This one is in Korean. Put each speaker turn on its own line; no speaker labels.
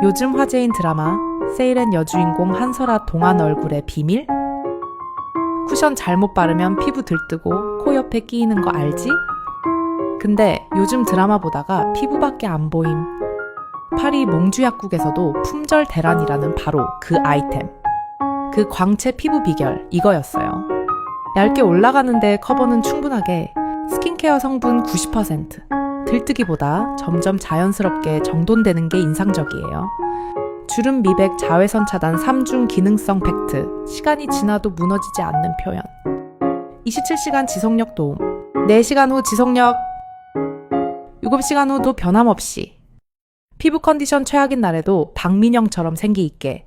요즘 화제인 드라마 세일앤 여주인공 한설아 동안 얼굴의 비밀? 쿠션 잘못 바르면 피부 들뜨고 코 옆에 끼이는 거 알지? 근데 요즘 드라마 보다가 피부밖에 안 보임. 파리 몽주약국에서도 품절 대란이라는 바로 그 아이템. 그 광채 피부 비결 이거였어요. 얇게 올라가는데 커버는 충분하게, 스킨케어 성분 90%, 들뜨기보다 점점 자연스럽게 정돈되는 게 인상적이에요. 주름 미백 자외선 차단 3중 기능성 팩트, 시간이 지나도 무너지지 않는 표현. 27시간 지속력 도움, 4시간 후 지속력, 7시간 후도 변함없이. 피부 컨디션 최악인 날에도 박민영처럼 생기 있게